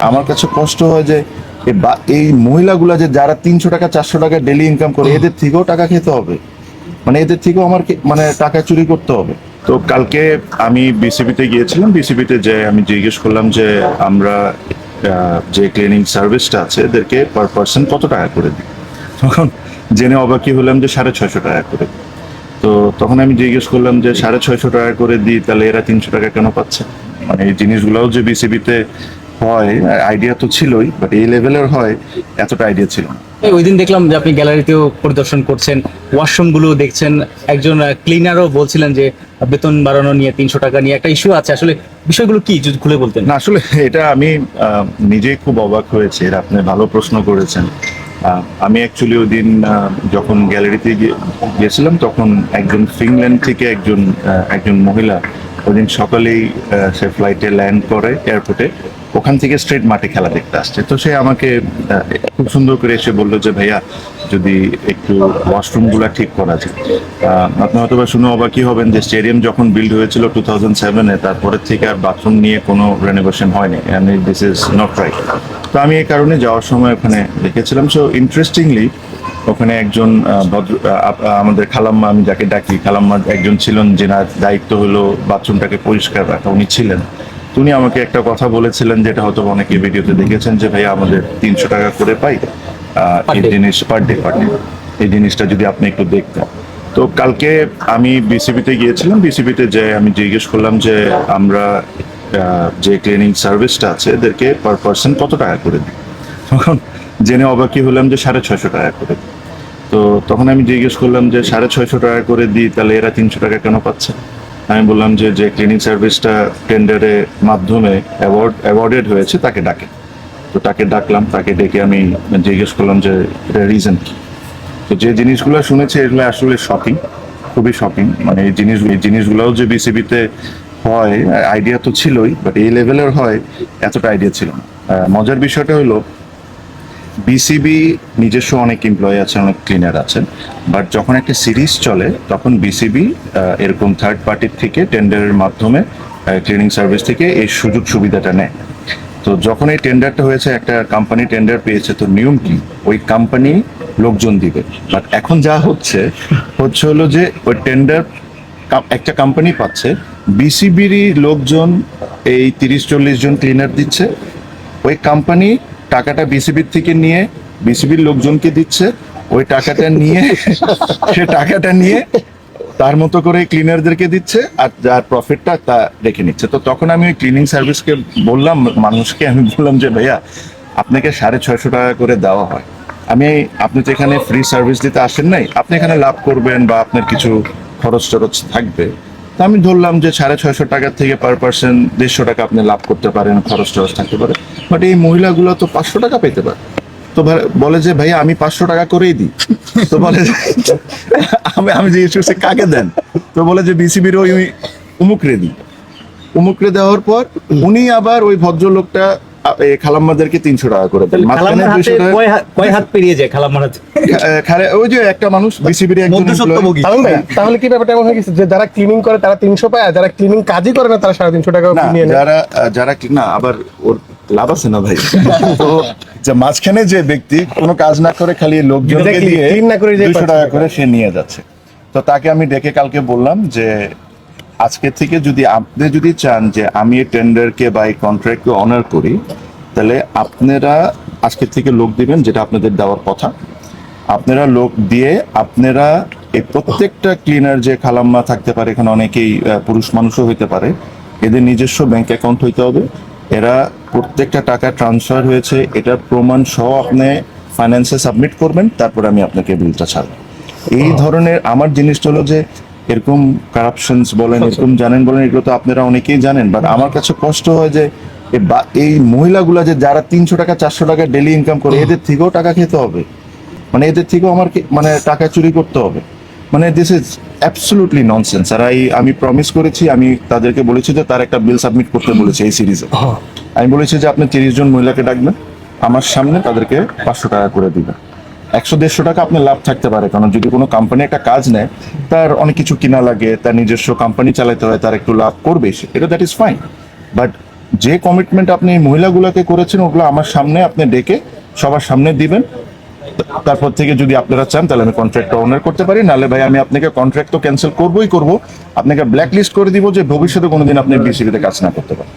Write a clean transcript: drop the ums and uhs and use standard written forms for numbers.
আমার কাছে কষ্ট হয় যে এই মহিলাগুলা যে যারা 300 টাকা 400 টাকা ডেলি ইনকাম করে এদের থেকেও টাকা খেতে হবে, মানে এদের থেকেও আমার মানে টাকা চুরি করতে হবে। তো কালকে আমি বিসিবিতে গিয়েছিলাম, বিসিবিতে যে আমি জিজ্ঞেস করলাম যে আমরা যে ক্লিনিং সার্ভিসটা আছে এদেরকে পার পার্সন কত টাকা করে দিই। তখন জেনে অবাকই হলাম যে 650 টাকা করে দিই। তো তখন আমি জিজ্ঞেস করলাম যে 650 টাকা করে দিই, তাহলে এরা 300 টাকা কেন পাচ্ছে? মানে এই জিনিসগুলোও যে বিসিবিতে হয় আইডিয়া তো ছিলই, বাট এই লেভেলের হয় এতটা আইডিয়া ছিল না। ওই দিন দেখলাম যে আপনি গ্যালারিতেও পরিদর্শন করছেন, ওয়াশরুম গুলো দেখছেন, একজন ক্লিনারও বলছিলেন যে বেতন বাড়ানো নিয়ে 300 টাকা নিয়ে একটা ইস্যু আছে। আসলে বিষয়গুলো কি যদি খুলে বলতেন। না আসলে এটা আমি নিজেই খুব অবাক হয়েছি, এটা আপনি ভালো প্রশ্ন করেছেন। আমি অ্যাকচুয়ালি ওই দিন যখন গ্যালারিতে গিয়েছিলাম তখন একজন ফিনল্যান্ড থেকে একজন মহিলা ওই দিন সকালেই সে ফ্লাইটে ল্যান্ড করে এয়ারপোর্টে, ওখান থেকে স্ট্রেট মাঠে খেলা দেখতে আসছে। তো সে আমাকে খুব সুন্দর করে এসে বললো যে ভাইয়া যদি একটু ওয়াশরুমগুলো ঠিক করা যায়। আপনি হয়তো বা শুনে অবাকই হবেন যে স্টেডিয়াম যখন বিল্ড হয়েছিল 2007-এ, তারপরের থেকে আর বাথরুম নিয়ে কোনো রেনোভেশন হয়নি, and this is not right. তো আমি এই কারণে যাওয়ার সময় ওখানে দেখেছিলাম। সো ইন্টারেস্টিংলি ওখানে একজন আমাদের খালাম্মা, আমি যাকে ডাকি খালাম্মা, একজন ছিলেন যেনার দায়িত্ব হলো বাথরুমটাকে পরিষ্কার রাখা, উনি ছিলেন। উনি আমাকে একটা কথা বলেছিলেন যেটা হয়তো অনেকে ভিডিওতে দেখেছেন যে ভাইয়া আমাদের 300 টাকা করে পাই এই জিনিস পার ডে এই জিনিসটা যদি আপনি একটু দেখতেন। তো কালকে আমি বিসিবিতে গিয়েছিলাম, বিসিবিতে যে আমি জিজ্ঞেস করলাম যে আমরা যে ক্লিনিং সার্ভিসটা আছে এদেরকে পার পার্সন কত টাকা করে দিই। তখন জেনে অবাকই হলাম যে 650 টাকা করে দিই। তো তখন আমি জিজ্ঞেস করলাম যে 650 টাকা করে দিই, তাহলে এরা 300 টাকা কেন পাচ্ছে? আমি বললাম যে ক্লিনিং সার্ভিসটা টেন্ডারের মাধ্যমে অ্যাওয়ার্ডেড হয়েছে তাকে ডাকে। তো তাকে ডাকলাম, তাকে ডেকে আমি জিজ্ঞেস করলাম যে এটা রিজন কি। তো যে জিনিসগুলো শুনেছে এগুলো আসলে শকিং, খুবই শকিং। মানে এই জিনিসগুলোও যে বিসিবিতে হয় আইডিয়া তো ছিলই, বাট এই লেভেলের হয় এতটা আইডিয়া ছিল না। মজার বিষয়টা হলো বিসিবি নিজস্ব অনেক এমপ্লয়ি আছে, অনেক ক্লিনার আছেন, বাট যখন একটা সিরিজ চলে তখন বিসিবি এরকম থার্ড পার্টির থেকে টেন্ডারের মাধ্যমে ক্লিনিং সার্ভিস থেকে এই সুযোগ সুবিধাটা নেয়। তো যখন এই টেন্ডারটা হয়েছে, একটা কোম্পানি টেন্ডার পেয়েছে, তো নিয়ম কি ওই কোম্পানি লোকজন দিবে। বাট এখন যা হচ্ছে হলো যে ওই টেন্ডার একটা কোম্পানি পাচ্ছে, বিসিবিরই লোকজন এই 30-40 জন ক্লিনার দিচ্ছে, ওই কোম্পানি টাকাটা বিসিবির থেকে নিয়ে বিসিবির লোকজনকে দিচ্ছে, ওই টাকাটা নিয়ে সে টাকাটা নিয়ে তার মতো করে ক্লিনারদেরকে দিচ্ছে, আর যার প্রফিটটা তা রেখে নিচ্ছে। তো তখন আমি ওই ক্লিনিং সার্ভিসকে বললাম, মানুষকে আমি বললাম যে ভাইয়া আপনাকে 650 টাকা করে দেওয়া হয়, আপনি তো এখানে ফ্রি সার্ভিস দিতে আসেন নাই, আপনি এখানে লাভ করবেন বা আপনার কিছু খরচ টরচ থাকবে। তো আমি ধরলাম যে 650 টাকার থেকে পার পার্সন 150 টাকা আপনি লাভ করতে পারেন, খরচ টরচ থাকতে পারে। বাট এই মহিলাগুলো তো 500 টাকা পেতে পারে। তো বলে যে ভাইয়া আমি 500 টাকা করেই দিই। তো বলে আমি জিজ্ঞেস করছি কাকে দেন? তো বলে যে বিসিবির ওই উমুকরে দিই। উমুকরে দেওয়ার পর উনি আবার ওই ভদ্রলোকটা খালাম্মাদেরকে 300 টাকা করে দেন। মাঝখানে 200 টাকা কয় হাত পেরিয়ে যায় খালাম্মার হাতে? ওই যে একটা মানুষ বিসিবির একজন মধ্যস্বত্বভোগী। তাহলে কি ব্যাপারটা এমন হয়ে গেছে যে যারা ক্লিনিং করে তারা 300 পায়, আর যারা ক্লিনিং কাজই করে না তারা 350 টাকা না, নিয়ে নেয়? যারা না, আবার ওর লাভ আছে না ভাই। তো যে মাঝখানে যে ব্যক্তি কোনো কাজ না করে খালি লোকজনকে দিয়ে clean না করে যে 200 টাকা করে সে নিয়ে যাচ্ছে। তো তাকে আমি ডেকে কালকে বললাম যে আজকে থেকে আপনি যদি চান যে আমি এই টেন্ডারকে বা এই কন্ট্রাক্টকে অনার করি, তাহলে আপনারা আজকে থেকে লোক দিবেন, যেটা আপনাদের দেওয়ার কথা। আপনারা লোক দিয়ে আপনারা এই প্রত্যেকটা ক্লিনার যে খালাম্মা থাকতে পারে, এখানে অনেকেই পুরুষ মানুষও হইতে পারে, এদের নিজস্ব ব্যাংক অ্যাকাউন্ট হইতে হবে। এরা প্রত্যেকটা টাকা ট্রান্সফার হয়েছে এটার প্রমাণ সহ আপনি ফাইন্যান্সে সাবমিট করবেন, তারপর আমি আপনাকে বিলটা ছাড়ব। এই ধরনের আমার জিনিসটা হলো যে এরকম কারাপশনস বলেন, এরকম জানেন বলেন, এগুলো তো আপনারা অনেকেই জানেন। বাট আমার কাছে কষ্ট হয় যে এই মহিলাগুলা যে যারা 300 টাকা 400 টাকা ডেলি ইনকাম করে এদের থেকেও টাকা খেতে হবে, মানে এদের থেকেও আমার মানে টাকা চুরি করতে হবে। মানে দিস ইজ অ্যাবসলিউটলি ননসেন্স। আর আমি প্রমিস করেছি, আমি তাদেরকে বলেছি যে তার একটা বিল সাবমিট করতে বলেছে এই সিরিজে। আমি বলেছি যে আপনি 30 জন মহিলাকে ডাকবেন, আমার সামনে তাদেরকে 500 টাকা করে দিবেন। 100-150 টাকা আপনার লাভ থাকতে পারে, কারণ যদি কোনো কোম্পানি একটা কাজ নেয় তার অনেক কিছু কিনা লাগে, তার নিজস্ব কোম্পানি চালাতে হয়, তার একটু লাভ করবে, এটা দ্যাট ইজ ফাইন। বাট যে কমিটমেন্ট আপনি এই মহিলাগুলোকে করেছেন ওগুলো আমার সামনে আপনি ডেকে সবার সামনে দিবেন। তারপর থেকে যদি আপনারা চান তাহলে আমি কন্ট্রাক্টটা অনার করতে পারি, নাহলে ভাই আমি আপনাকে কন্ট্রাক্ট তো ক্যান্সেল করবই করব, আপনাকে ব্ল্যাক লিস্ট করে দিব যে ভবিষ্যতে কোনোদিন আপনি বিসিবিতে কাজ না করতে পারেন।